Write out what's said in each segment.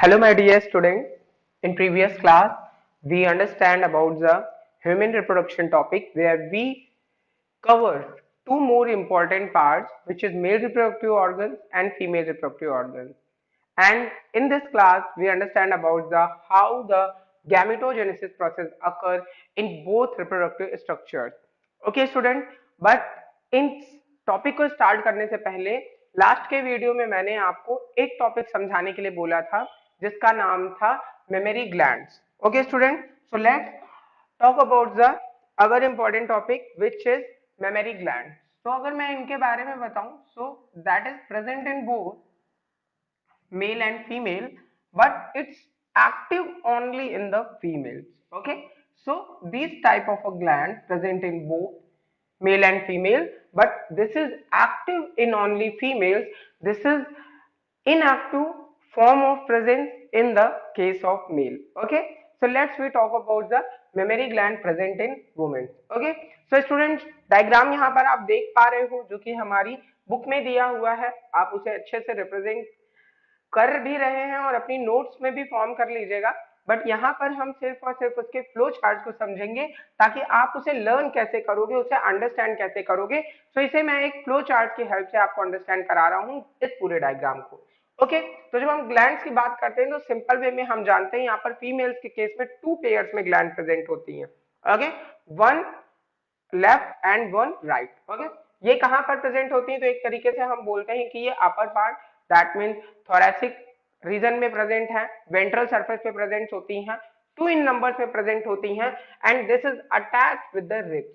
Hello, my dear student. In previous class, we understand about the human reproduction topic where we cover two more important parts, which is male reproductive organs and female reproductive organs. And in this class, we understand about the how the gametogenesis process occur in both reproductive structures. Okay, student. But in topic को start करने से पहले last के video में मैंने आपको एक topic समझाने के लिए बोला था जिसका नाम था mammary glands. Okay student, so let's talk about the our important topic which is memory gland. तो अगर मैं इनके बारे में बताऊं, so that is present in both male and female, but it's active only in the females. Okay, so these type of a gland present in both male and female, but this is active in only females. This is inactive form of presence in the case of male. Okay, so let's we talk about the mammary gland present in women. Okay, so students, diagram यहाँ पर आप देख पा रहे हो जो कि हमारी बुक में दिया हुआ है. आप उसे अच्छे से रिप्रेजेंट कर भी रहे हैं और अपनी नोट्स में भी फॉर्म कर लीजिएगा. बट यहाँ पर हम सिर्फ और सिर्फ उसके फ्लो चार्ट को समझेंगे ताकि आप उसे लर्न कैसे करोगे, उसे अंडरस्टैंड कैसे करोगे. तो इसे मैं एक फ्लो चार्ट की हेल्प से आपको अंडरस्टैंड करा रहा हूँ इस पूरे डायग्राम को. ओके, तो जब हम ग्लैंड्स की बात करते हैं तो सिंपल वे में हम जानते हैं यहाँ पर फीमेल्स के केस में टू पेयर्स में ग्लैंड प्रेजेंट होती हैं. Okay, one left and one right. Okay, ये कहां पर प्रेजेंट होती है? तो एक तरीके से हम बोलते हैं कि ये upper part, that mean thoracic region में प्रेजेंट है, वेंट्रल सरफेस पे प्रेजेंट होती हैं, टू इन नंबर्स में प्रेजेंट होती हैं, and this is attached with the ribs.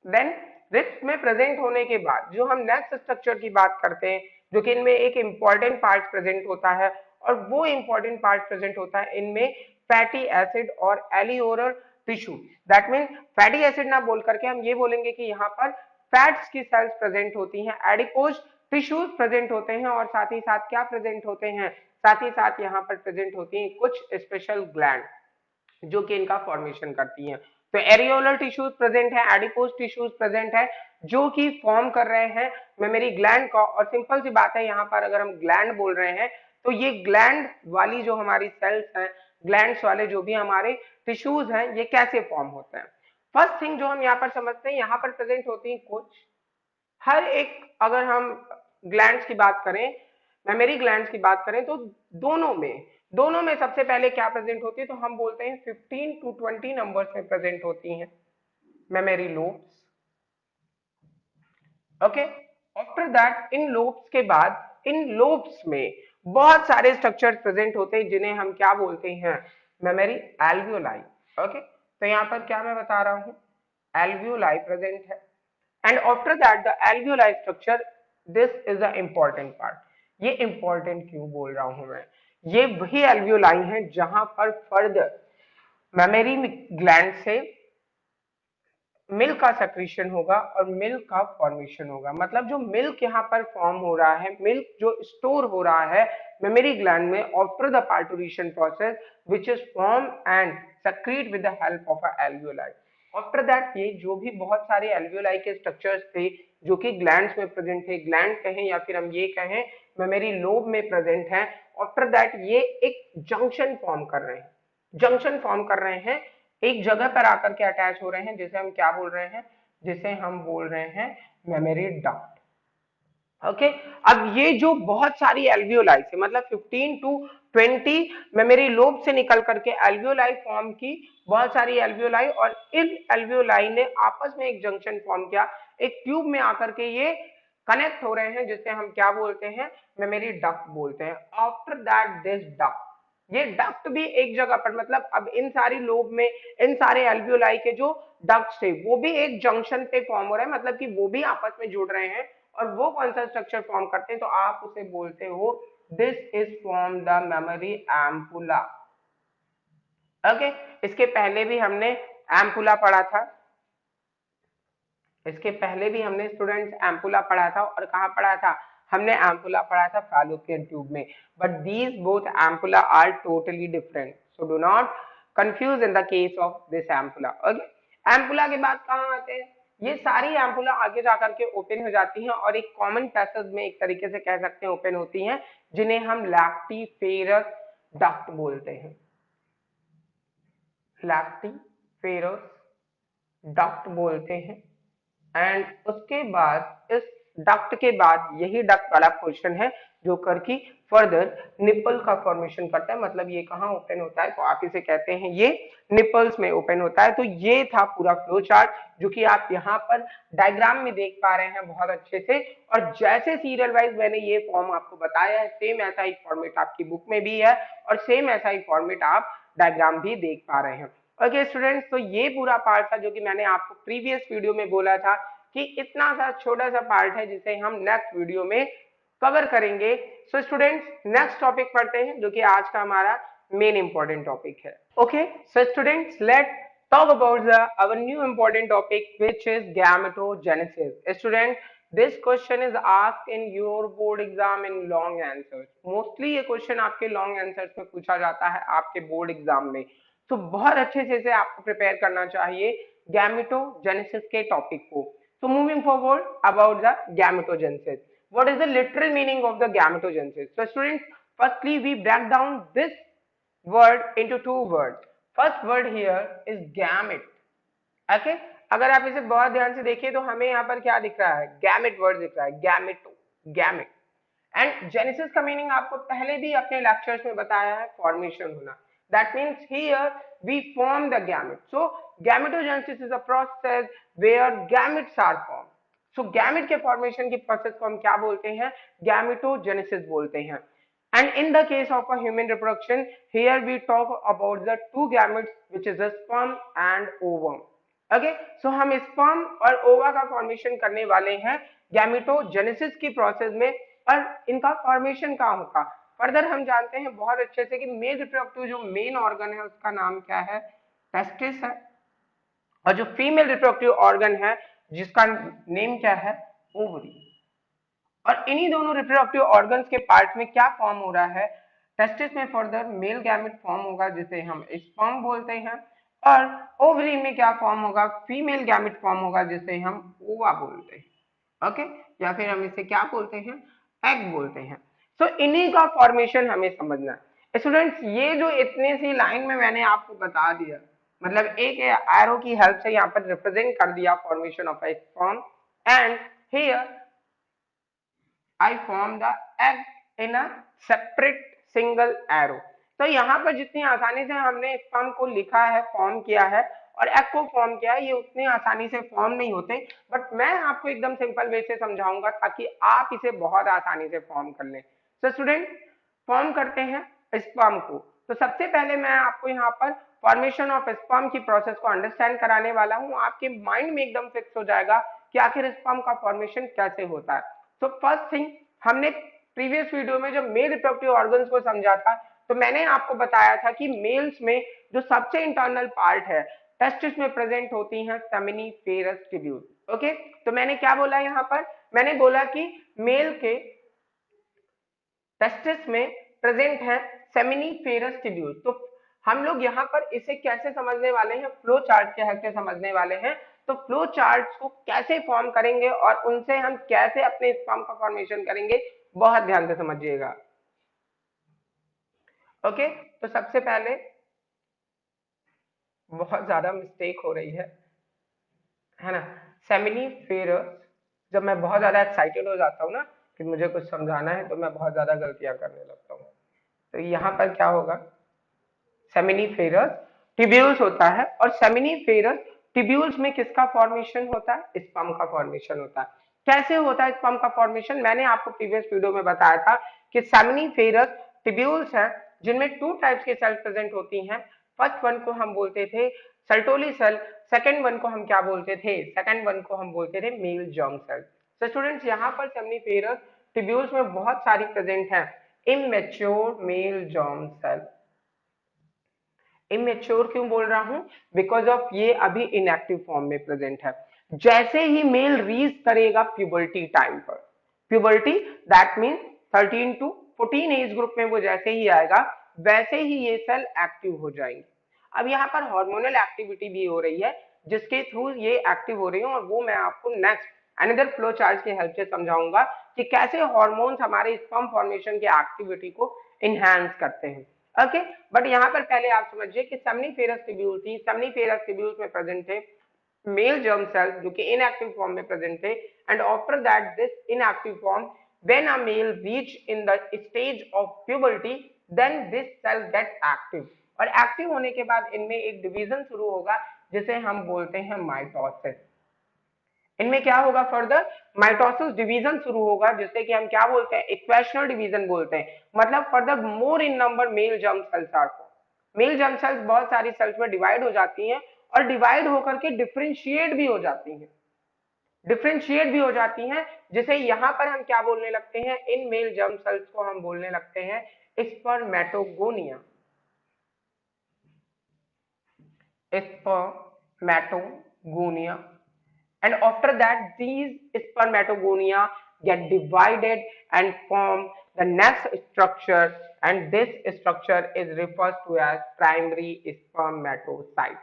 Then ribs में प्रेजेंट होने के बाद जो हम नेक्स्ट स्ट्रक्चर की बात करते हैं, जो कि इनमें एक इंपॉर्टेंट पार्ट प्रेजेंट होता है, और वो इंपॉर्टेंट पार्ट प्रेजेंट होता है इनमें फैटी एसिड और alveolar tissue. That mean fatty acid ना बोल करके हम ये बोलेंगे कि यहाँ पर फैट्स की सेल्स प्रेजेंट होती हैं, एडिपोज टिश्यूज प्रेजेंट होते हैं, और साथ ही साथ क्या प्रेजेंट होते हैं, साथ ही साथ यहाँ पर प्रेजेंट होती हैं कुछ स्पेशल ग्लैंड जो कि इनका फॉर्मेशन करती हैं. तो एरियोलर टिश्यूज प्रेजेंट है, एडिपोज टिश्यूज प्रेजेंट है जो कि फॉर्म कर रहे हैं मेमोरी ग्लैंड का. और सिंपल सी बात है, यहाँ पर अगर हम ग्लैंड बोल रहे हैं तो ये ग्लैंड वाली जो हमारी सेल्स हैं, ग्लैंड्स वाले जो भी हमारे टिश्यूज हैं, ये कैसे फॉर्म होते हैं. फर्स्ट थिंग जो हम यहाँ पर समझते हैं, यहाँ पर प्रेजेंट होती है कुछ, हर एक, अगर हम ग्लैंड्स की बात करें, मेमोरी ग्लैंड्स की बात करें, तो दोनों में सबसे पहले क्या प्रेजेंट होती है, तो हम बोलते हैं 15 to 20 नंबर्स में प्रेजेंट होती हैं memory lobes. Okay, after that in lobes के बाद इन लोब्स में बहुत सारे स्ट्रक्चर्स प्रेजेंट होते हैं जिन्हें हम क्या बोलते हैं, मेमोरी एल्वियोलाई. ओके, तो यहाँ पर क्या मैं बता रहा हूँ, एल्वियोलाई प्रेजेंट है. And after that the alveoli structure, this is the important part. ये इंपॉर्टेंट क्यों बोल रहा हूं मैं, ये वही एल्वियोलाई है जहां पर फर्दर मेमोरी ग्लैंड से मिल्क का सेक्रेशन होगा और मिल्क का फॉर्मेशन होगा. मतलब जो मिल्क यहाँ पर फॉर्म हो रहा है, मिल्क जो स्टोर हो रहा है मेमोरी ग्लैंड में after the parturition process which is form and secrete with the help of a alveoli. After that ये जो भी बहुत सारे एल्वियोलाई के स्ट्रक्चर्स थे जो कि ग्लैंड्स में प्रेजेंट थे, ग्लैंड कहें या फिर हम ये कहें मेमोरी लोब में प्रेजेंट है, आफ्टर दैट ये एक जंक्शन फॉर्म कर रहे हैं, जंक्शन फॉर्म कर रहे हैं, एक जगह पर आकर के अटैच हो रहे हैं, जिसे हम क्या बोल रहे हैं, जिसे हम बोल रहे हैं मेमोरी डक्ट. ओके, अब ये जो बहुत सारी एल्वियोलाई से, मतलब 15 to 20 मेमोरी लोब से निकल करके एल्वियोलाई फॉर्म की, बहुत सारी एल्वियोलाई, और इन एल्वियोलाई ने आपस में एक जंक्शन फॉर्म किया, एक ट्यूब में आकर के ये कनेक्ट हो रहे हैं, जिसे हम क्या बोलते हैं, मेमोरी डक्ट बोलते हैं. आफ्टर दैट दिस डक्ट, ये डक्ट भी एक जगह पर, मतलब अब इन सारी लोब में इन सारे एल्वियोलाई के जो डक्ट थे वो भी एक जंक्शन पे फॉर्म हो रहे हैं, मतलब कि वो भी आपस में जुड़ रहे हैं, और वो कौन सा स्ट्रक्चर फॉर्म करते हैं, तो आप उसे बोलते हो this is from the mammary ampulla. Okay, इसके पहले भी हमने एम्पुला पढ़ा था, इसके पहले भी हमने स्टूडेंट्स एम्पुला पढ़ा था, और कहाँ पढ़ा था, हमने एम्पुला पढ़ा था फैलोपियन ट्यूब में. But these both ampulla are totally different, so do not confuse in the case of this ampulla. Okay, ampulla के बाद कहाँ आते हैं, ये सारी एम्पुला आगे जाकर के ओपन हो जाती हैं और एक कॉमन पैसेज में एक तरीके से कह सकते हैं ओपन होती हैं, जिन्हें हम लैक्टीफेरस डक्ट बोलते हैं, लैक्टिफेरस डक्ट बोलते हैं। एंड उसके बाद इस डक्ट के बाद यही डक्ट वाला पोर्शन है जो करके फर्दर निपल का फॉर्मेशन करता है, मतलब ये कहाँ ओपन होता है तो आप इसे कहते हैं ये निपल्स में ओपन होता है। तो ये था पूरा फ्लो चार्ट जो कि आप यहाँ पर डायग्राम में देख पा रहे हैं बहुत अच्छे से। और जैसे सीरियल वाइज मैंने ये फॉर्म आपको बताया है, सेम ऐसा ही फॉर्मेट आपकी बुक में भी है और सेम ऐसा ही फॉर्मेट आप डायग्राम भी देख पा रहे हैं। ओके स्टूडेंट्स, तो ये पूरा पार्ट था जो कि मैंने आपको प्रीवियस वीडियो में बोला था कि इतना सा छोटा सा पार्ट है जिसे हम नेक्स्ट वीडियो में कवर करेंगे। सो स्टूडेंट्स, नेक्स्ट टॉपिक पढ़ते हैं जो कि आज का हमारा मेन इंपॉर्टेंट टॉपिक है। Okay so students, let talk about our new important topic which is gametogenesis. Student, this question is asked in your board exam in long answers. Mostly ये question आपके long answers में पूछा जाता है आपके board exam में। तो बहुत अच्छे से आपको प्रिपेयर करना चाहिए गैमेटोजेनेसिस के टॉपिक को। So moving forward about the gametogenesis. What is the literal meaning of the gametogenesis? So students, firstly we break down this word into two words. First word here is gamete. Okay? अगर आप इसे बहुत ध्यान से देखिए तो हमें यहाँ पर क्या दिख रहा है, गैमेट वर्ड दिख रहा है, गैमेटो, गैमेट। एंड जेनेसिस का मीनिंग आपको पहले भी अपने लेक्चर्स में बताया है, फॉर्मेशन होना। That means here we form the gamete. So gametogenesis is a process where gametes are formed. So gamete के formation की प्रोसेस को हम क्या बोलते हैं, gametogenesis बोलते हैं। And in the case of a human reproduction, here we talk about the two gametes which is a sperm and ovum. Okay so हम स्पर्म और ओवा का फॉर्मेशन करने वाले हैं गैमेटोजेनेसिस की प्रोसेस में। और इनका फॉर्मेशन कहाँ होगा, फर्दर हम जानते हैं बहुत अच्छे से कि मेल रिप्रोडक्टिव जो मेन ऑर्गन है उसका नाम क्या है, टेस्टिस है। और जो फीमेल रिप्रोडक्टिव ऑर्गन है जिसका नेम क्या है, ओवरी। और इन्हीं दोनों रिप्रोडक्टिव ऑर्गन्स के पार्ट में क्या फॉर्म हो रहा है, टेस्टिस में फर्दर मेल गैमेट फॉर्म होगा जिसे हम स्पर्म बोलते हैं। और ओवरी में क्या फॉर्म होगा, फीमेल गैमेट फॉर्म होगा जिसे हम ओवा बोलते हैं। ओके, या फिर हम इसे क्या बोलते हैं, एग बोलते हैं। सो इन्हीं का फॉर्मेशन हमें समझना है स्टूडेंट्स। ये जो इतनी सी लाइन में मैंने आपको बता दिया, मतलब एक एरो की हेल्प से यहाँ पर रिप्रेजेंट कर दिया formation of A sperm. And here I form the egg in a separate single arrow. तो यहाँ पर जितनी आसानी से हमने स्पर्म को लिखा है, फॉर्म किया है और एग को फॉर्म किया है, ये उतनी आसानी से फॉर्म नहीं होते। बट मैं आपको एकदम सिंपल वे से समझाऊंगा ताकि आप इसे बहुत आसानी से फॉर्म कर लें। तो स्टूडेंट, फॉर्म करते हैं स्पर्म को। तो सबसे पहले मैं आपको यहाँ पर फॉर्मेशन ऑफ स्पर्म की प्रोसेस को अंडरस्टैंड कराने वाला हूँ। आपके माइंड में एकदम फिक्स हो जाएगा कि आखिर स्पर्म का फॉर्मेशन कैसे होता है। तो फर्स्ट थिंग, हमने प्रीवियस वीडियो में जब मेल रिप्रोडक्टिव ऑर्गन्स को समझा था तो मैंने आपको बताया था कि मेल्स में जो सबसे इंटरनल पार्ट है टेस्टिस में प्रेजेंट होती हैं सेमिनिफेरस ट्यूब्यूल। ओके, तो मैंने क्या बोला यहाँ पर, मैंने बोला कि मेल के टेस्टिस में प्रेजेंट है सेमिनिफेरस ट्यूब्यूल। तो हम लोग यहाँ पर इसे कैसे समझने वाले हैं, फ्लो चार्ट के हेल्प से समझने वाले हैं। तो फ्लो चार्ट्स को कैसे फॉर्म करेंगे और उनसे हम कैसे अपने स्पर्म का फॉर्मेशन करेंगे, बहुत ध्यान से समझिएगा। ओके, तो सबसे पहले बहुत ज्यादा मिस्टेक हो रही है ना, सेमिनिफेरस। जब मैं बहुत ज्यादा एक्साइटेड हो जाता हूँ ना कि मुझे कुछ समझाना है तो मैं बहुत ज्यादा गलतियां करने लगता हूँ। तो यहाँ पर क्या होगा, सेमिनिफेरस ट्यूब्यूल्स होता है और सेमिनिफेरस ट्यूब्यूल्स में किसका फॉर्मेशन होता है, स्पर्म का फॉर्मेशन होता है। कैसे होता है स्पर्म का फॉर्मेशन, मैंने आपको प्रीवियस वीडियो में बताया था कि सेमिनिफेरस ट्यूब्यूल्स हैं जिनमें टू टाइप्स के सेल प्रेजेंट होती हैं। फर्स्ट वन को हम बोलते थे सर्टोली सेल, सेकंड वन को हम क्या बोलते थे, सेकंड वन को हम बोलते थे मेल जर्म सेल। तो स्टूडेंट्स, यहाँ पर सेमिनिफेरस ट्यूब्यूल्स में बहुत सारी प्रेजेंट हैं immature male germ cell. Immature क्यों बोल रहा हूं, बिकॉज ऑफ ये अभी इनएक्टिव फॉर्म में प्रेजेंट है। जैसे ही मेल रीच करेगा प्यूबर्टी टाइम पर, puberty that means 13 to 14 age group में वो जैसे ही आएगा वैसे ही ये सेल एक्टिव हो जाएंगे। अब यहाँ पर हार्मोनल एक्टिविटी भी हो रही है जिसके थ्रू ये एक्टिव हो रही है और वो मैं आपको नेक्स्ट अनदर फ्लो चार्ट की हेल्प से समझाऊंगा कि कैसे हार्मोन्स हमारे स्पर्म फॉर्मेशन की एक्टिविटी को इनहेंस करते हैं। ओके, बट यहाँ पर पहले आप समझिए कि सेमनीफेरस ट्यूब्यूल थी, सेमनीफेरस ट्यूब्यूल्स में प्रेजेंट थे मेल जर्म सेल्स जो कि इनएक्टिव फॉर्म में प्रेजेंट थे, and after that this inactive form when a male reach in the stage of puberty then this cell get active, और active होने के बाद इनमें एक डिवीजन शुरू होगा जिसे हम बोलते हैं माइटोसिस। इनमें क्या होगा, फर्दर माइटोसिस डिवीजन शुरू होगा जिससे कि हम क्या बोलते हैं, इक्वेशनल डिवीजन बोलते हैं, मतलब further more in number male germ cells are form. Male germ cells बहुत सारी सेल्स में डिवाइड हो जाती हैं और डिवाइड होकर के डिफरेंशिएट भी हो जाती हैं, डिफरेंशिएट भी हो जाती हैं, जिसे यहां पर हम क्या बोलने लगते हैं, इन मेल जर्म सेल्स को हम बोलने लगते हैं spermatogonia, spermatogonia. And after that these spermatogonia get divided and form the next structure, and this structure is referred to as primary spermatocyte।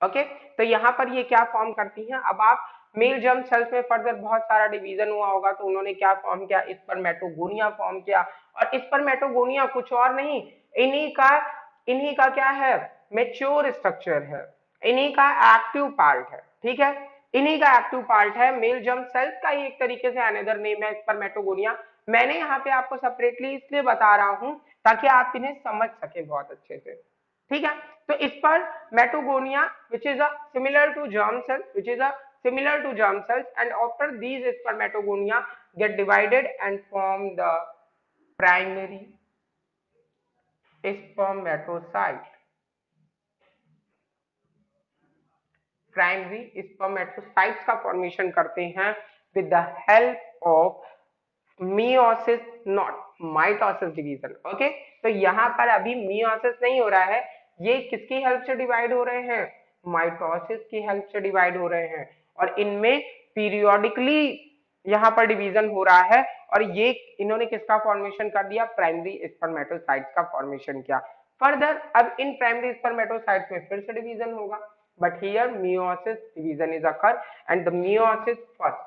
Okay, तो यहाँ पर ये क्या फॉर्म करती हैं, अब आप मेल जर्म सेल्स में फर्दर बहुत सारा डिवीजन हुआ होगा तो उन्होंने क्या फॉर्म किया, स्पर्मेटोगोनिया फॉर्म किया, और स्पर्मेटोगोनिया कुछ और नहीं, इन्हीं का इन्हीं का क्या है, मेच्योर स्ट्रक्चर है, इन्हीं का एक्टिव पार्ट है, ठीक है, इन्हीं का एक्टिव पार्ट है। मेल जर्म सेल्स का ही एक तरीके से अनदर नेम है स्पर्मेटोगोनिया। मैंने यहाँ पे आपको सेपरेटली इसलिए बता रहा हूँ ताकि आप इन्हें समझ सके बहुत अच्छे से, ठीक है। तो इस पर मेटोगोनिया which is a similar to germ cell, which is a similar to germ cells, and after these spermatogonia get divided and form the primary spermatocyte, primary spermatocytes का फॉर्मेशन करते हैं with the help of meiosis not mitosis division. Okay, तो यहाँ पर अभी meiosis नहीं हो रहा है, ये किसकी हेल्प से डिवाइड हो रहे हैं, माइटोसिस की हेल्प से डिवाइड हो रहे हैं, और इनमें पीरियोडिकली यहाँ पर डिवीजन हो रहा है, और ये इन्होंने किसका फॉर्मेशन कर दिया, प्राइमरी स्पर्मेटोसाइट्स का फॉर्मेशन किया। फर्दर अब इन प्राइमरी स्पर्मेटोसाइट्स में फिर से डिवीजन होगा, but here meiosis division is occur, and the meiosis first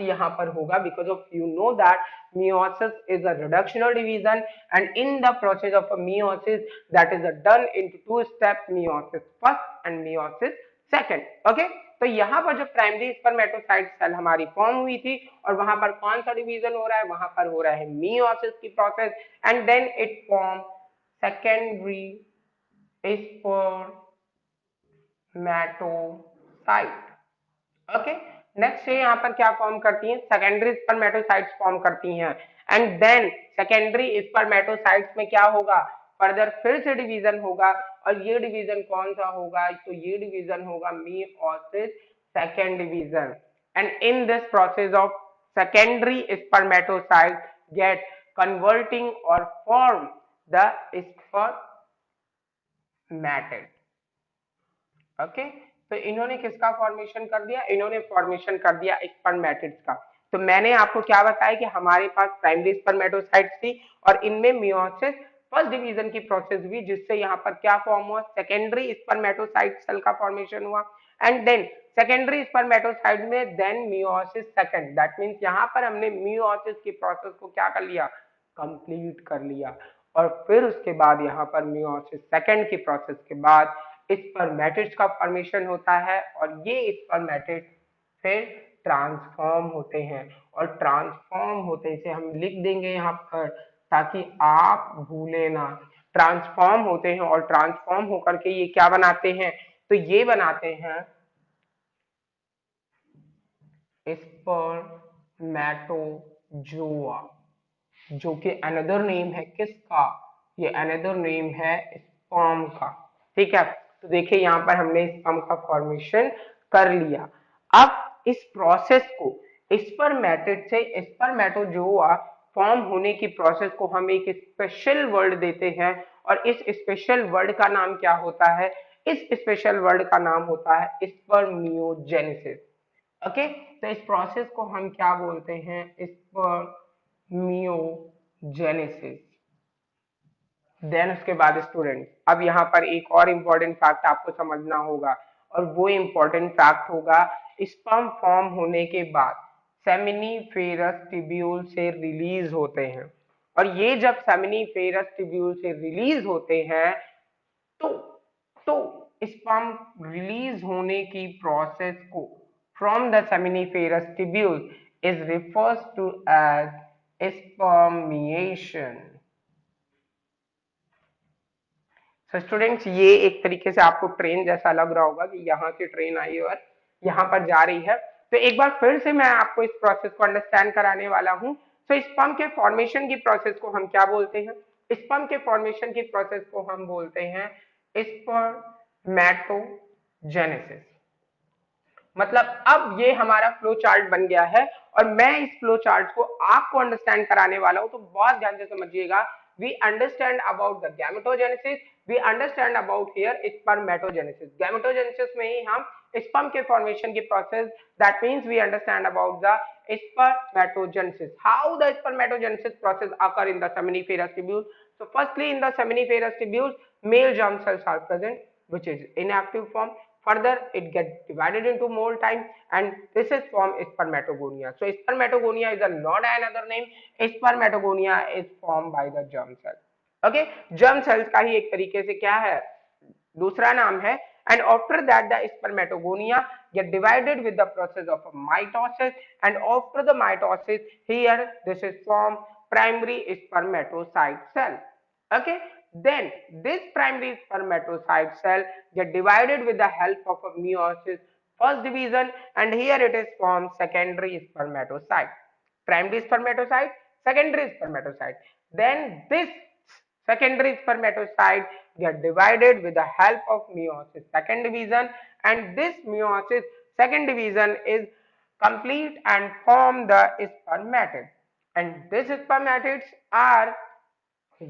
यहाँ पर होगा because of you know that meiosis is a reductional division, and in the process of a meiosis that is done into two steps, meiosis first and meiosis second। okay, तो यहाँ पर जो primary spermatocyte cell हमारी form हुई थी और वहां पर कौन सा डिवीजन हो रहा है, वहां पर हो रहा है meiosis की process, and then it form secondary spermatocyte। Okay, next ये यहाँ पर क्या फॉर्म करती हैं, सेकेंडरी स्पर्मेटोसाइट्स फॉर्म करती हैं, एंड देन सेकेंडरी स्पर्मेटोसाइट्स में क्या होगा, फर्दर फिर से डिवीजन होगा, और ये डिवीजन कौन सा होगा, तो ये डिवीजन होगा meiosis second division, and in this process of secondary spermatocyte get converting or form the spermatid। Okay, तो इन्होंने किसका फॉर्मेशन कर दिया, इन्होंने फॉर्मेशन कर दिया स्पर्मेटिड्स का। तो मैंने आपको क्या बताया कि हमारे पास प्राइमरी स्पर्मेटोसाइट्स थी और इनमें मियोसिस फर्स्ट डिवीजन की प्रोसेस हुई, जिससे यहाँ पर क्या फॉर्म हुआ, सेकेंडरी स्पर्मेटोसाइट सेल का फॉर्मेशन हुआ, एंड देन सेकेंडरी स्पर्मेटोसाइट में then meiosis second, that means यहाँ पर हमने मियोसिस की प्रोसेस को क्या कर लिया, कंप्लीट कर लिया, और फिर उसके बाद यहाँ पर मियोसिस सेकंड की प्रोसेस के बाद स्पर्मेटिड्स का फॉर्मेशन होता है, और ये स्पर्मेटिड्स फिर ट्रांसफॉर्म होते हैं, और ट्रांसफॉर्म होते इसे हम लिख देंगे यहाँ पर ताकि आप भूले ना, ट्रांसफॉर्म होते हैं, और ट्रांसफॉर्म होकर के ये क्या बनाते हैं, तो ये बनाते हैं स्पर्मेटोजोआ, जो कि अनदर नेम है किसका, ये अनदर नेम है स्पर्म का, ठीक है। तो देखिए यहाँ पर हमने स्पर्म का फॉर्मेशन कर लिया। अब इस प्रोसेस को स्पर्मेटिड से स्पर्मेटोजोआ फॉर्म होने की प्रोसेस को हम एक स्पेशल वर्ड देते हैं, और इस स्पेशल वर्ड का नाम क्या होता है, इस स्पेशल वर्ड का नाम होता है स्पर्मियोजेनेसिस। ओके, तो इस प्रोसेस को हम क्या बोलते हैं, स्पर्मियोजेनेसिस। देन उसके बाद स्टूडेंट, अब यहाँ पर एक और इम्पोर्टेंट फैक्ट आपको समझना होगा, और वो इम्पोर्टेंट फैक्ट होगा स्पर्म फॉर्म होने के बाद सेमिनिफेरस ट्यूब्यूल से रिलीज होते हैं। और ये जब सेमिनिफेरस ट्यूब्यूल से रिलीज होते हैं तो तो स्पर्म रिलीज होने की प्रोसेस को from the seminiferous tubule is refers to as spermiation. तो स्टूडेंट्स ये एक तरीके से आपको ट्रेन जैसा लग रहा होगा कि यहाँ से ट्रेन आई और यहाँ पर जा रही है। तो एक बार फिर से मैं आपको इस प्रोसेस को अंडरस्टैंड कराने वाला हूँ। तो स्पर्म के फॉर्मेशन की प्रोसेस को हम क्या बोलते हैं? स्पर्म के फॉर्मेशन की प्रोसेस को हम बोलते हैं स्पर्मेटोजेनेसिस। मतलब अब ये हमारा फ्लो चार्ट बन गया है और मैं इस फ्लो चार्ट को आपको अंडरस्टैंड कराने वाला हूं, तो बहुत ध्यान से समझिएगा। We understand about the gametogenesis, we understand about here spermatogenesis. Gametogenesis में ही हम स्पर्म के फॉर्मेशन की process, that means we understand about the spermatogenesis, how the spermatogenesis process occur in the seminiferous tubule. So firstly, in the seminiferous tubule male germ cells are present, which is inactive form. Further it gets divided into more time and this is formed spermatogonia. So spermatogonia is a not another name, spermatogonia is formed by the germ cell. Okay, germ cells का ही एक तरीके से क्या है, दूसरा नाम है। And after that the spermatogonia get divided with the process of mitosis, and after the mitosis here this is formed primary spermatocyte cell. Okay, then this primary spermatocyte cell get divided with the help of a meiosis first division, and here it is formed secondary spermatocyte. Primary spermatocyte, secondary spermatocyte, then this secondary spermatocyte get divided with the help of meiosis second division, and this meiosis second division is complete and form the spermatid, and these spermatids are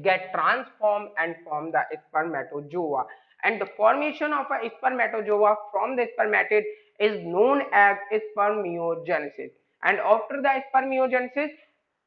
get transformed and form the spermatozoa, and the formation of a spermatozoa from the spermatid is known as spermiogenesis. And after the spermiogenesis,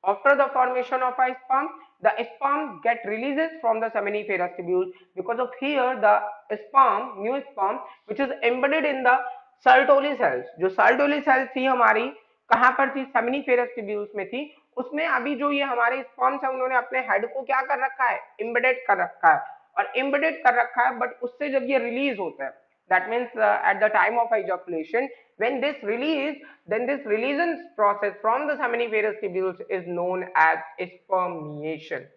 after the formation of a sperm, the sperm get releases from the seminiferous tubule. Because of here the sperm, new sperm which is embedded in the Sertoli cells, जो Sertoli cells थी हमारी कहां पर थी, seminiferous tubules में थी, उसमें अभी जो ये हमारे स्पर्म्स है उन्होंने अपने हेड को क्या कर रखा है, एम्बेडेड कर रखा है, और एम्बेडेड कर रखा है, बट उससे जब ये रिलीज होता है, that means at the time of ejaculation, when this release, then this release process from the seminiferous tubules is known as spermiation.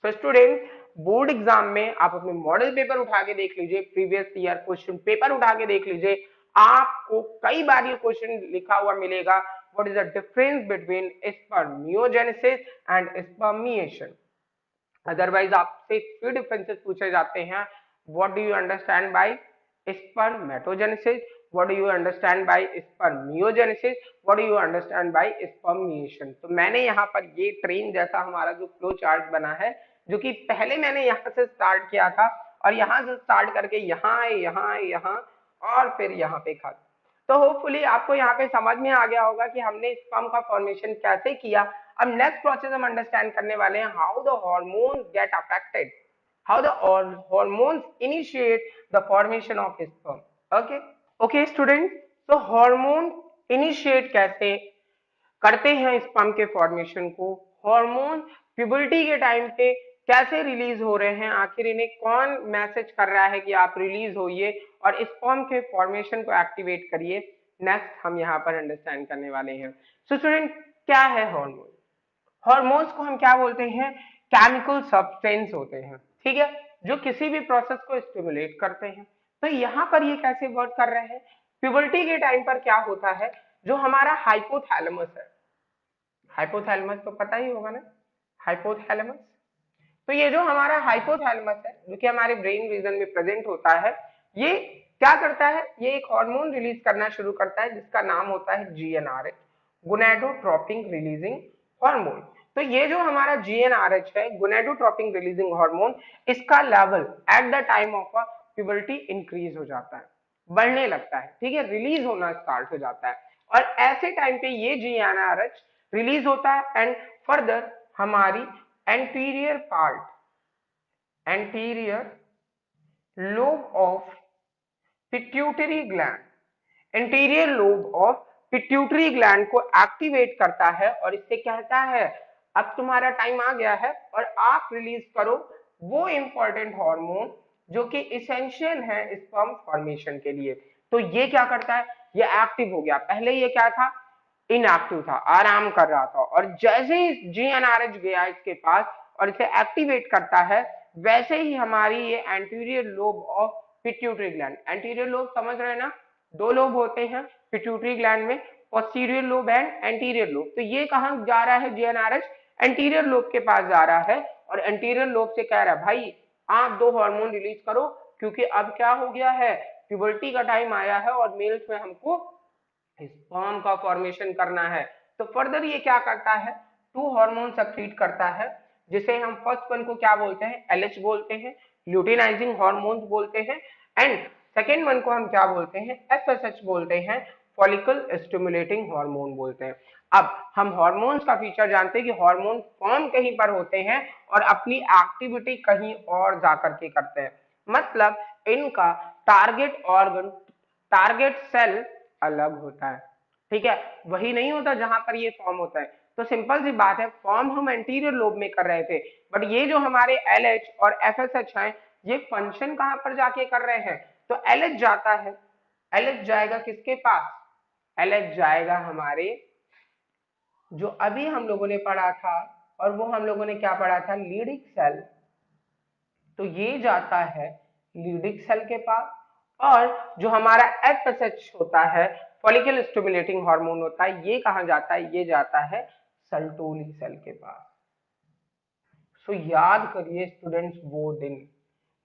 So student, board exam में आप अपने मॉडल पेपर उठा के देख लीजिए, प्रीवियस ईयर क्वेश्चन पेपर उठा के देख लीजिए, आपको कई बार ये क्वेश्चन लिखा हुआ मिलेगा, what is the difference between spermiogenesis and spermiation. Otherwise आपसे फ्यू डिफरेंसेस पूछे जाते हैं, what do you understand by spermatogenesis, what do you understand by spermiogenesis, what do you understand by spermiation। तो मैंने यहाँ पर ये ट्रेन जैसा हमारा जो फ्लो चार्ट बना है, जो कि पहले मैंने यहाँ से स्टार्ट किया था और यहाँ से स्टार्ट करके यहाँ आए, यहाँ आए, यहाँ और फिर यहाँ पे खत्म। तो होपफुली आपको यहाँ पे समझ में आ गया होगा कि हमने स्पर्म का फॉर्मेशन कैसे किया। अब नेक्स्ट प्रोसेस हम अंडरस्टैंड करने वाले हैं, how the hormone get affected, how the hormones initiate the formation of sperm। okay okay student, तो हार्मोन इनिशिएट कैसे करते हैं स्पर्म के फॉर्मेशन को, हार्मोन प्यूबर्टी के टाइम पे कैसे रिलीज हो रहे हैं, आखिर इन्हें कौन मैसेज कर रहा है कि आप रिलीज होइए और स्पर्म के फॉर्मेशन को एक्टिवेट करिए, नेक्स्ट हम यहाँ पर अंडरस्टैंड करने वाले हैं। सो स्टूडेंट, क्या है हार्मोन? हार्मोन्स को हम क्या बोलते हैं, केमिकल सब्सटेंस होते हैं, ठीक है, जो किसी भी प्रोसेस को स्टिमुलेट करते हैं। तो यहाँ पर ये कैसे वर्क कर रहे हैं, प्यूबर्टी के टाइम पर क्या होता है, जो हमारा हाइपोथैलेमस है, हाइपोथैलेमस तो पता ही होगा ना, हाइपोथैलेमस, तो ये जो हमारा हाइपोथैलेमस है जो कि हमारे ब्रेन रीजन में प्रेजेंट होता है, ये क्या करता है, ये एक हार्मोन रिलीज करना शुरू करता है जिसका नाम होता है जीएनआरएच, गोनाडोट्रोपिन रिलीजिंग हार्मोन। तो ये जो हमारा जीएनआरएच है, गोनाडोट्रोपिन रिलीजिंग हार्मोन, इसका level at the time of puberty increase हो जाता है, बढ़ने लगता है, ठीक है, रिलीज होना स्टार्ट हो जाता है, और ऐसे टाइम पे ये जीएनआरएच रिलीज होता है एंड फर्दर हमारी anterior part, anterior lobe of pituitary gland, anterior lobe of pituitary gland को एक्टिवेट करता है और इससे कहता है अब तुम्हारा टाइम आ गया है और आप रिलीज करो वो इंपॉर्टेंट हार्मोन जो कि इसेंशियल है स्पर्म फॉर्मेशन के लिए। तो ये क्या करता है, ये एक्टिव हो गया। पहले ये क्या था, इनएक्टिव था, आराम कर रहा था, और जैसे ही जीएनआरएच गया इसके पास और इसे एक्टिवेट करता है, वैसे ही हमारी ये anterior lobe of pituitary gland, anterior lobe समझ रहे हैं ना, दो लोब होते हैं पिट्यूटरी ग्लैंड में, posterior lobe and anterior lobe. तो ये कहाँ जा रहा है जीएनआरएच, एंटीरियर लोब के पास जा रहा है, और एंटीरियर लोब से कह रहा है भाई आप दो हार्मोन रिलीज करो, क्योंकि अब क्या हो गया है, प्यूबर्टी का टाइम आया है और मेल्स में हमको स्पर्म का फॉर्मेशन करना है। तो फर्दर ये क्या करता है, टू हार्मोन सेक्रीट करता है, जिसे हम फर्स्ट वन को क्या बोलते हैं, एलएच बोलते हैं, ल्यूटिनाइजिंग हार्मोन्स बोलते हैं, एंड सेकेंड वन को हम क्या बोलते हैं, एफएसएच बोलते हैं, फॉलिकल स्टिमुलेटिंग हार्मोन बोलते हैं। अब हम हार्मोन्स का फीचर जानते हैं कि हार्मोन फॉर्म कहीं पर होते हैं और अपनी एक्टिविटी कहीं और जाकर के करते हैं, मतलब इनका टारगेट ऑर्गन, टारगेट सेल अलग होता है, ठीक है, वही नहीं होता जहां पर ये फॉर्म होता है। तो सिंपल सी बात है, फॉर्म हम एंटीरियर लोब में कर रहे थे, बट ये जो हमारे एलएच और एफएसएच हैं, ये फंक्शन कहां पर जाके कर रहे हैं, तो एलएच जाता है, एलएच जाएगा किसके पास, एलएच जाएगा हमारे, जो अभी हम लोगों ने पढ़ा था, और वो हम लोगों ने क्या पढ़ा था, लीडिक सेल। तो ये जाता है लीडिक सेल के पास, और जो हमारा एफएसएच होता है, फॉलिकल स्टिमुलेटिंग हार्मोन होता है, ये कहां जाता है, ये जाता है सर्टोली सेल के पास। सो याद करिए स्टूडेंट्स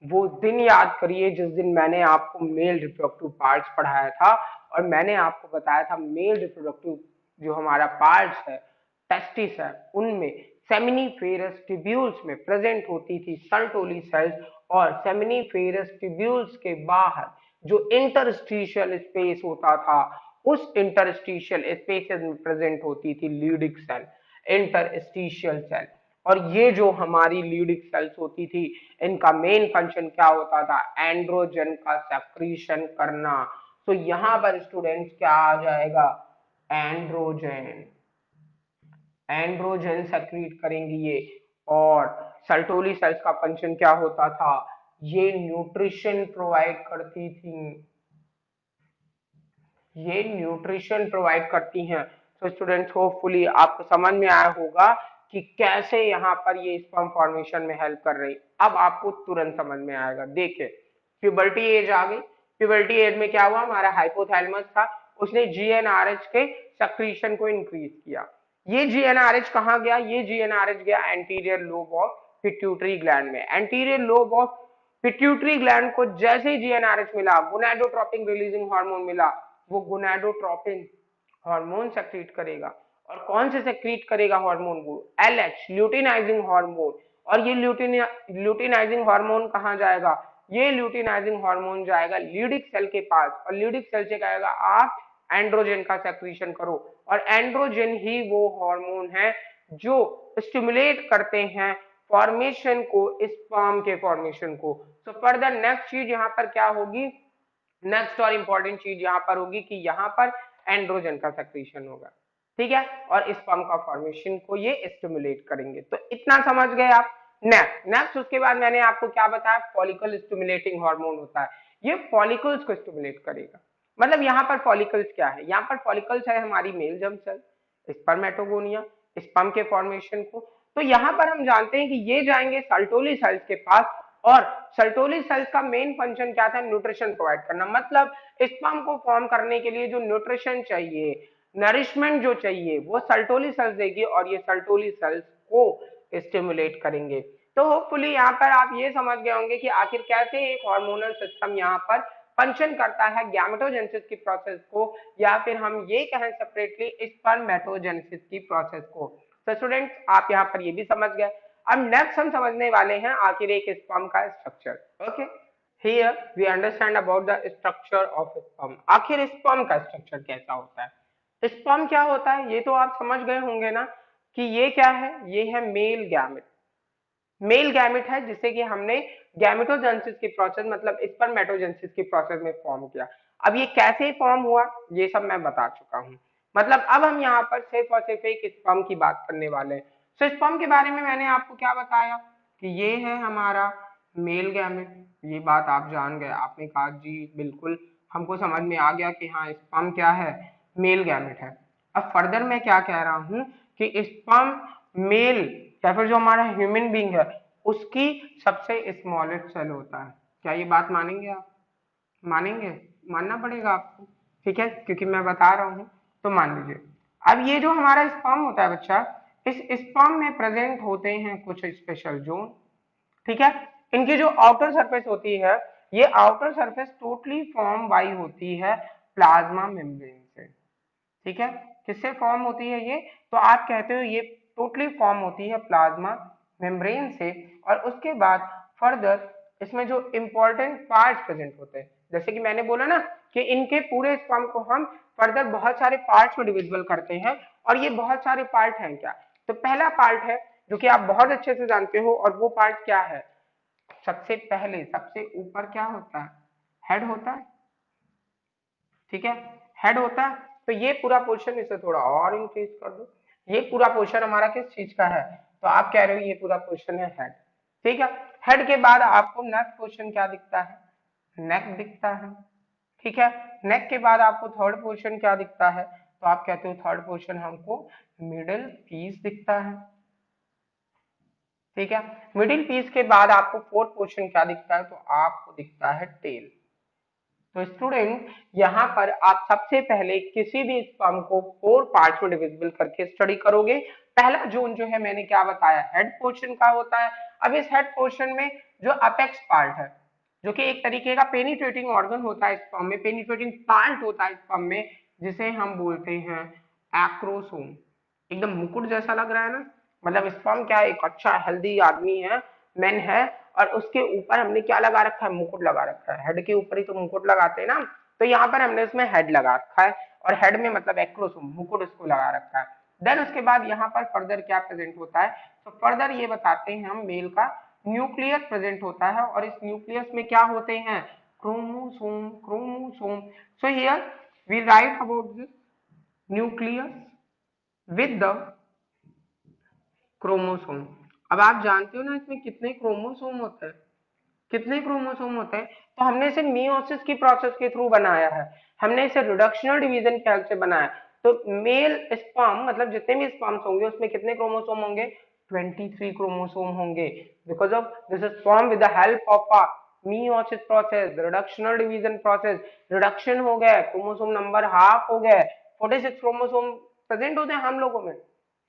वो दिन याद करिए जिस दिन मैंने आपको मेल रिप्रोडक्टिव पार्ट्स पढ़ाया था, और मैंने आपको बताया था मेल रिप्रोडक्टिव जो हमारा पार्ट्स है, टेस्टिस है, उनमें सेमिनिफेरस ट्यूब्यूल्स में प्रेजेंट होती थी सर्टोली सेल्स, और सेमिनिफेरस ट्यूब्यूल्स के बाहर जो इंटरस्टिशियल स्पेस होता था, उस इंटरस्टिशियल स्पेसेस में प्रेजेंट होती थी लीडिक सेल, इंटरस्टिशियल सेल। और ये जो हमारी लीडिक सेल्स होती थी, इनका मेन फंक्शन क्या होता था, एंड्रोजन का सेक्रीशन करना। तो यहां पर स्टूडेंट्स क्या आ जाएगा, एंड्रोजन, एंड्रोजन सेक्रीट करेंगी ये। और सर्टोली सेल्स का फंक्शन क्या होता था, ये न्यूट्रिशन प्रोवाइड करती थी, ये न्यूट्रिशन प्रोवाइड करती हैं। तो स्टूडेंट्स होपफुली आपको समझ में आया होगा कि कैसे यहाँ पर ये स्पर्म फॉर्मेशन में हेल्प कर रही। अब आपको तुरंत समझ में आएगा, देखिए प्यूबर्टी एज आ गई, प्यूबर्टी एज में क्या हुआ, हमारा हाइपोथैलेमस था, उसने जीएनआरएच के सक्रीशन को इंक्रीज किया। ये जीएनआरएच कहाँ गया, ये जीएनआरएच गया anterior lobe of pituitary gland में। Anterior lobe of pituitary gland को जैसे ही जीएनआरएच मिला, गोनाडोट्रोपिन रिलीजिंग हार्मोन मिला, वो गोनाडोट्रोपिन हार्मोन सेक्रीट करेगा। और कौन से सेक्रीट करेगा हार्मोन, वो एलएच, ल्यूटिनाइजिंग हार्मोन। और ये ल्यूटिनाइजिंग हार्मोन कहाँ जाएगा, ये ल्यूटिनाइजिंग हार्मोन जाएगा लीडिक सेल के पास, और लीडिक सेल से कहेगा आप एंड्रोजन का सेक्रीशन करो। और एंड्रोजन ही वो हार्मोन है जो स्टिमुलेट करते हैं फॉर्मेशन को, स्पर्म के फॉर्मेशन को। तो फर्दर नेक्स्ट चीज यहाँ पर क्या होगी, नेक्स्ट और इंपॉर्टेंट चीज यहाँ पर होगी कि यहाँ पर एंड्रोजन का सेक्रीशन होगा, ठीक है, और स्पर्म का फॉर्मेशन को ये स्टिमुलेट करेंगे। तो इतना समझ गए आप। नेक्स्ट उसके बाद मैंने आपको क्या बताया, फॉलिकल स्टिमुलेटिंग हार्मोन होता है, ये फॉलिकल्स को स्टिमुलेट करेगा। मतलब यहाँ पर फॉलिकल्स क्या है, यहाँ पर फॉलिकल्स है हमारी male germ cell, spermatogonia, sperm के फॉर्मेशन को। तो यहाँ पर हम जानते हैं कि ये जाएंगे सर्टोली सेल्स के पास, और सर्टोली सेल्स का मेन फंक्शन क्या था, न्यूट्रिशन प्रोवाइड करना। मतलब स्पर्म को फॉर्म करने के लिए जो न्यूट्रिशन चाहिए, नरिशमेंट जो चाहिए, वो सर्टोली सेल्स देगी, और ये सर्टोली सेल्स को स्टिमुलेट करेंगे। तो होपफुली यहाँ पर आप ये समझ गए होंगे कि आखिर कैसे एक हार्मोनल सिस्टम यहाँ पर फंक्शन करता है गैमेटोजेनेसिस की प्रोसेस को, या फिर हम ये कहें सेपरेटली स्पर्मेटोजेनेसिस की प्रोसेस को। तो स्टूडेंट्स आप यहाँ पर ये भी समझ गए। अब नेक्स्ट हम समझने वाले हैं आखिर एक स्पर्म का structure. Okay, here we understand about the structure of sperm. आखिर स्पर्म का स्ट्रक्चर कैसा होता है, स्पर्म क्या होता है, ये तो आप समझ गए होंगे ना कि ये क्या है, ये है मेल गैमेट। मेल गैमेट है जिसे कि हमने गैमेटोजेनेसिस की प्रोसेस मतलब स्पर्मेटोजेनेसिस की प्रोसेस में फॉर्म किया। अब ये कैसे फॉर्म हुआ ये सब मैं बता चुका हूं। मतलब अब हम यहाँ पर सिर्फ और सिर्फ एक स्पर्म की बात करने वाले हैं। तो स्पर्म के बारे में मैंने आपको क्या बताया कि ये है हमारा मेल गैमेट। ये बात आप जान गए, आपने कहा जी बिल्कुल हमको समझ में आ गया कि हाँ स्पर्म क्या है, मेल गैमेट है। अब फर्दर मैं क्या कह रहा हूँ कि स्पर्म मेल या फिर जो हमारा ह्यूमन बीइंग है उसकी सबसे स्मॉलेस्ट सेल होता है। क्या ये बात मानेंगे आप? मानेंगे? मानना पड़ेगा आपको, ठीक है, क्योंकि मैं बता रहा हूँ तो मान लीजिए। अब ये जो हमारा स्पर्म होता है बच्चा, इस स्पर्म में प्रेजेंट होते हैं कुछ स्पेशल जोन, ठीक है। इनकी जो आउटर सरफेस होती है, ये outer surface totally form by होती है प्लाज्मा मेम्ब्रेन से, ठीक है। किससे फॉर्म होती है ये? तो आप कहते हो ये टोटली फॉर्म होती है प्लाज्मा मेम्ब्रेन से। और उसके बाद फर्दर इसमें जो इंपॉर्टेंट पार्ट प्रेजेंट होते हैं, जैसे कि मैंने बोला ना कि इनके पूरे स्पर्म को हम फर्दर बहुत सारे पार्ट्स में डिविजिबल करते हैं। और ये बहुत सारे पार्ट हैं क्या? तो पहला पार्ट है जो कि आप बहुत अच्छे से जानते हो, और वो पार्ट क्या है? सबसे पहले सबसे ऊपर क्या होता है? हेड होता है, ठीक है, हेड होता है। तो ये पूरा पोर्शन, इसे थोड़ा और इंक्रीज कर दो, ये पूरा पोर्शन हमारा किस चीज का है? तो आप कह रहे हो ये पूरा पोर्शन है हेड, ठीक है। हेड के बाद आपको नेक्स्ट पोर्शन क्या दिखता है? नेक दिखता है, ठीक है। नेक के बाद आपको थर्ड पोर्शन क्या दिखता है? तो आप कहते हो थर्ड पोर्शन हमको मिडिल पीस दिखता है, ठीक है। मिडिल पीस के बाद आपको फोर्थ पोर्शन क्या दिखता है? तो आपको दिखता है टेल। तो स्टूडेंट यहाँ पर आप सबसे पहले किसी भी स्पर्म को 4 पार्ट्स में डिविजिबल करके स्टडी करोगे। पहला जोन जो है मैंने क्या बताया, हेड पोर्शन का होता है। अब इस हेड पोर्शन में जो अपेक्स पार्ट है, जो कि एक तरीके का पेनिट्रेटिंग ऑर्गन होता है स्पर्म में, पेनिट्रेटिंग पार्ट होता है स्पर्म में, जिसे हम बोलते हैं एक्रोसोम। एकदम मुकुट जैसा लग रहा है ना, मतलब स्पर्म क्या है, एक अच्छा हेल्दी आदमी है, मैन है, और उसके ऊपर हमने क्या लगा रखा है? मुकुट लगा रखा है। हेड के ऊपर ही तो मुकुट लगाते हैं ना, तो यहाँ पर हमने उसमें हेड लगा रखा है, और हेड में मतलब एक्रोसोम मुकुट उसको लगा रखा है। देन उसके बाद यहाँ पर फर्दर क्या प्रेजेंट होता है? तो फर्दर ये बताते हैं हम, मेल का न्यूक्लियस प्रेजेंट होता है, और इस न्यूक्लियस में क्या होते हैं? Chromosome, chromosome. So here we write about this nucleus with the chromosome. अब आप जानते हो ना इसमें कितने क्रोमोसोम होते हैं? कितने क्रोमोसोम होते हैं? तो हमने इसे मियोसिस की प्रोसेस के थ्रू बनाया है, हमने इसे रिडक्शनल डिवीजन के हेल्प से बनाया। तो मेल स्पर्म मतलब जितने भी स्पर्म्स होंगे उसमें कितने क्रोमोसोम होंगे? 23 क्रोमोसोम होंगे, because of this is form with the help of a meiosis process, reductional division process. Reduction हो गया, क्रोमोसोम नंबर हाफ हो गए, 46 क्रोमोसोम प्रेजेंट होते हैं हम लोगों में,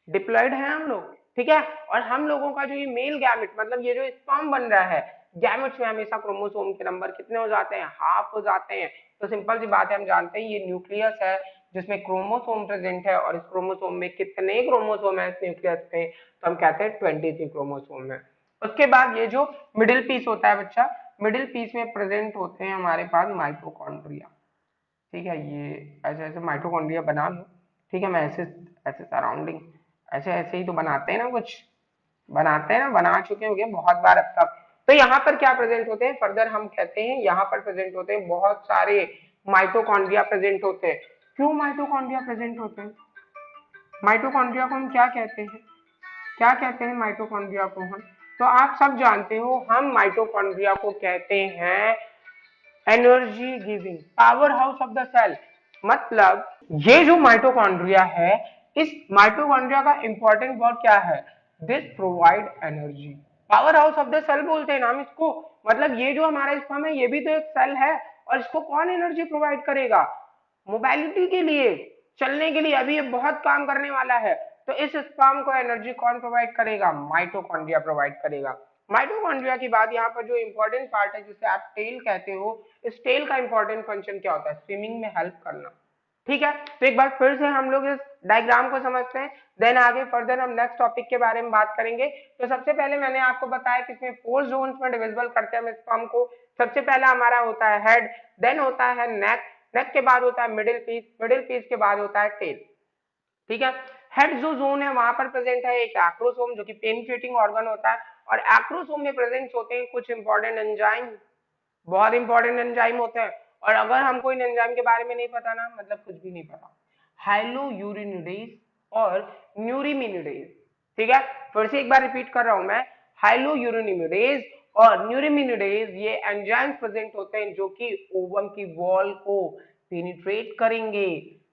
डिप्लॉयड है हम लोग, ठीक है। और हम लोगों का जो ये मेल गैमेट मतलब ये जो स्पर्म बन रहा है, गैमेट्स में हमेशा क्रोमोसोम के नंबर कितने हो जाते हैं? हाफ हो जाते हैं। तो सिंपल सी बात है, हम जानते हैं ये न्यूक्लियस है जिसमें क्रोमोसोम प्रेजेंट है, और इस क्रोमोसोम में कितने क्रोमोसोम है इस न्यूक्लियस में? तो हम कहते हैं 23 क्रोमोसोम है। उसके बाद ये जो मिडिल पीस होता है बच्चा, मिडिल पीस में प्रेजेंट होते हैं हमारे पास माइटोकॉन्ड्रिया, ठीक है। ये ऐसे ऐसे माइटोकॉन्ड्रिया बना लो, ठीक है। मैं ऐसे ऐसे सराउंडिंग ऐसे ऐसे ही तो बनाते हैं ना, कुछ बनाते हैं ना, बना चुके होंगे बहुत बार अब तक। तो यहाँ पर क्या प्रेजेंट होते हैं? फर्दर हम कहते हैं यहाँ पर प्रेजेंट होते हैं बहुत सारे माइटोकॉन्ड्रिया प्रेजेंट होते हैं। क्यों माइटोकॉन्ड्रिया प्रेजेंट होते हैं? माइटोकॉन्ड्रिया को हम क्या कहते हैं? क्या कहते हैं माइटोकॉन्ड्रिया को हम? तो आप सब जानते हो, हम माइटोकॉन्ड्रिया को कहते हैं energy giving power house of the cell. मतलब ये जो माइटोकॉन्ड्रिया है, इस माइटोकॉन्ड्रिया का इंपॉर्टेंट वर्क क्या है? This provide energy, power house of the cell बोलते हैं ना हम इसको। मतलब ये जो हमारा स्पर्म है ये भी तो एक सेल है, और इसको कौन एनर्जी प्रोवाइड करेगा? मोबाइलिटी के लिए, चलने के लिए, अभी ये बहुत काम करने वाला है। तो इस स्पर्म को एनर्जी कौन प्रोवाइड करेगा? माइटोकॉन्ड्रिया प्रोवाइड करेगा। माइटोकॉन्ड्रिया की बात यहाँ पर जो इंपॉर्टेंट पार्ट है जिसे आप टेल कहते हो, इस टेल का इंपॉर्टेंट फंक्शन क्या होता है? स्विमिंग में हेल्प करना, ठीक है। तो एक बार फिर से हम लोग इस डायग्राम को समझते हैं, देन आगे फर्दर हम नेक्स्ट टॉपिक के बारे में बात करेंगे। तो सबसे पहले मैंने आपको बताया कि इसमें 4 जोन्स में डिविजिबल करते हैं हम स्पर्म को। सबसे पहला हमारा होता है हेड, देन होता है नेक, नेक के बाद होता है मिडिल पीस, मिडिल पीस के बाद होता है टेल, ठीक है। हेड जो जोन है वहां पर प्रेजेंट है एक एक्रोसोम जो कि पेनिट्रेटिंग ऑर्गन होता है, और एक्रोसोम में प्रेजेंट होते हैं कुछ इंपॉर्टेंट एंजाइम, बहुत इंपॉर्टेंट एंजाइम होते हैं। और अगर हमको इन एंजाइम के बारे में नहीं पता ना, मतलब कुछ भी नहीं पता। हाइलो यूरिनिडेज और न्यूरिमिनिडेज, ठीक है, फिर से एक बार रिपीट कर रहा हूं मैं, हाइलोयूरिनिमिडेज और न्यूरिमिनिडेज ये एंजाइम्स प्रेजेंट होते हैं जो कि ओवम की वॉल को पेनिट्रेट करेंगे।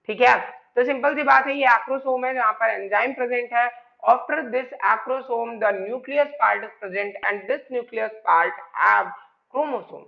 ठीक है, तो सिंपल सी बात है, ये एक्रोसोम है जहां पर एंजाइम प्रेजेंट है। After this acrosome the nucleus part is present and this nucleus part have chromosome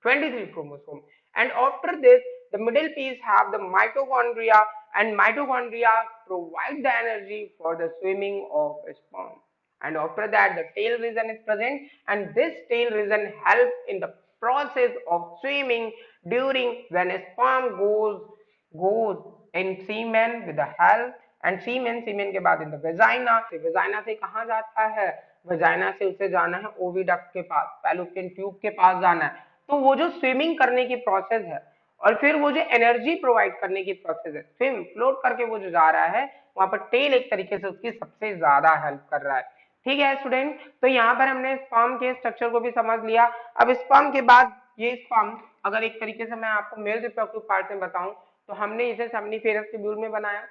23 chromosome, and after this the middle piece have the mitochondria, and mitochondria provide the energy for the swimming of sperm, and after that the tail region is present, and this tail region help in the process of swimming during when a sperm goes in semen with the help and semen के बाद in the vagina से कहाँ जाता है, vagina से उसे जाना है ओविडक्ट के पास, फैलोपियन ट्यूब के पास जाना है। तो वो जो स्विमिंग करने की प्रोसेस है और फिर वो जो एनर्जी प्रोवाइड करने की प्रोसेस है, स्विम फ्लोट करके वो जो जा रहा है, वहां पर टेल एक तरीके से उसकी सबसे ज्यादा हेल्प कर रहा है। ठीक है स्टूडेंट, तो यहाँ पर हमने स्पर्म के स्ट्रक्चर को भी समझ लिया। अब स्पर्म के बाद ये स्पर्म, अगर एक तरीके से मैं आपको मेल रिप्रोडक्टिव पार्ट में बताऊं, तो हमने इसे सेमनीफेरस ट्यूब्यूल में बनाया।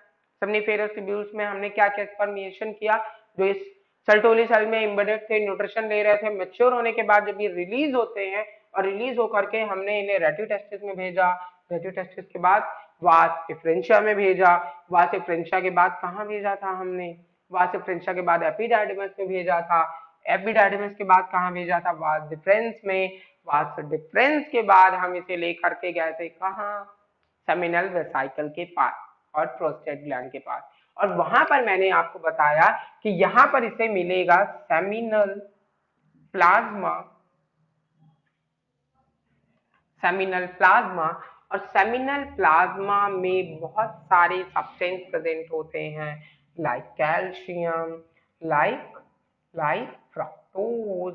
सेमनीफेरस ट्यूब्यूल्स में हमने क्या क्या स्पर्मिएशन किया, जो इस सर्टोली सेल में एम्बेडेड थे, न्यूट्रिशन ले रहे थे, मैच्योर होने के बाद जब ये रिलीज होते हैं और रिलीज होकर के हमने इन्हें रेटियोटेस्टिस में भेजा, रेटियोटेस्टिस के बाद वास डिफरेंशिया में भेजा, वास डिफरेंशिया के बाद कहाँ भेजा था हमने, वास डिफरेंशिया के बाद एपिडाइडिमस में भेजा था, एपिडाइडिमस के बाद कहाँ भेजा था, वास डिफरेंस में, वास डिफरेंस के बाद हम इसे लेकर के गए थे कहाँ, सेमिनल वेसाइकल के पास और प्रोस्टेट ग्लैंड के पास, और वहां पर मैंने आपको बताया कि यहां पर इसे मिलेगा सेमिनल प्लाज्मा, सेमिनल प्लाज्मा, और सेमिनल प्लाज्मा में बहुत सारे सब्सटेंस प्रेजेंट होते हैं, like calcium, like like fructose,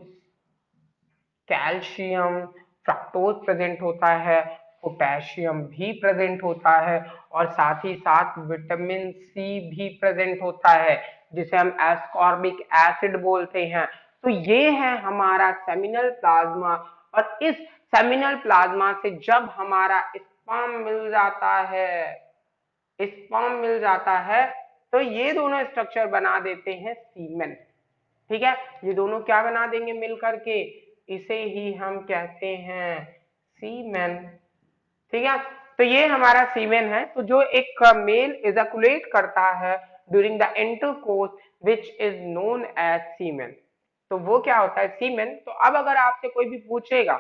calcium fructose present होता है, पोटेशियम भी प्रेजेंट होता है, और साथ ही साथ विटामिन सी भी प्रेजेंट होता है जिसे हम एस्कॉर्बिक एसिड बोलते हैं। तो ये है हमारा सेमिनल प्लाज्मा, और इस सेमिनल प्लाज्मा से जब हमारा स्पर्म मिल जाता है, स्पर्म मिल जाता है, तो ये दोनों स्ट्रक्चर बना देते हैं सीमेन। ठीक है, ये दोनों क्या बना देंगे मिलकर के, इसे ही हम कहते हैं सीमेन। ठीक है, तो ये हमारा सीमेन है। तो जो एक मेल इजैकुलेट करता है during the intercourse which is known as semen, तो वो क्या होता है सीमेन। तो अब अगर आपसे कोई भी पूछेगा,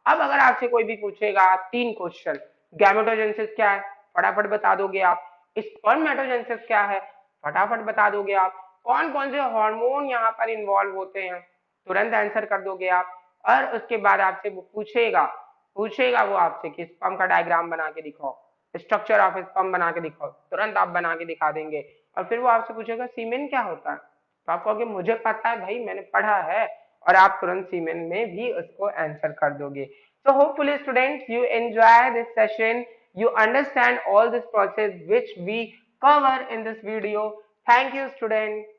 अब अगर आपसे कोई भी पूछेगा 3 क्वेश्चन, गैमेटोजेनेसिस क्या है, फटाफट बता दोगे आप, स्पर्मेटोजेनेसिस क्या है, फटाफट बता दोगे आप, कौन कौन से हार्मोन यहाँ पर इन्वॉल्व होते हैं, तुरंत आंसर कर दोगे आप। और उसके बाद आपसे वो पूछेगा, पूछेगा वो आपसे कि स्पर्म का डायग्राम बना के दिखाओ, स्ट्रक्चर ऑफ स्पर्म बना के दिखाओ, तुरंत आप बना के दिखा देंगे। और फिर वो आपसे पूछेगा सीमेन क्या होता है, तो आप कहोगे मुझे पता है भाई, मैंने पढ़ा है, और आप तुरंत सीमेन में भी उसको आंसर कर दोगे। So hopefully students you enjoy this session, you understand all this process which we cover in this video. Thank you students.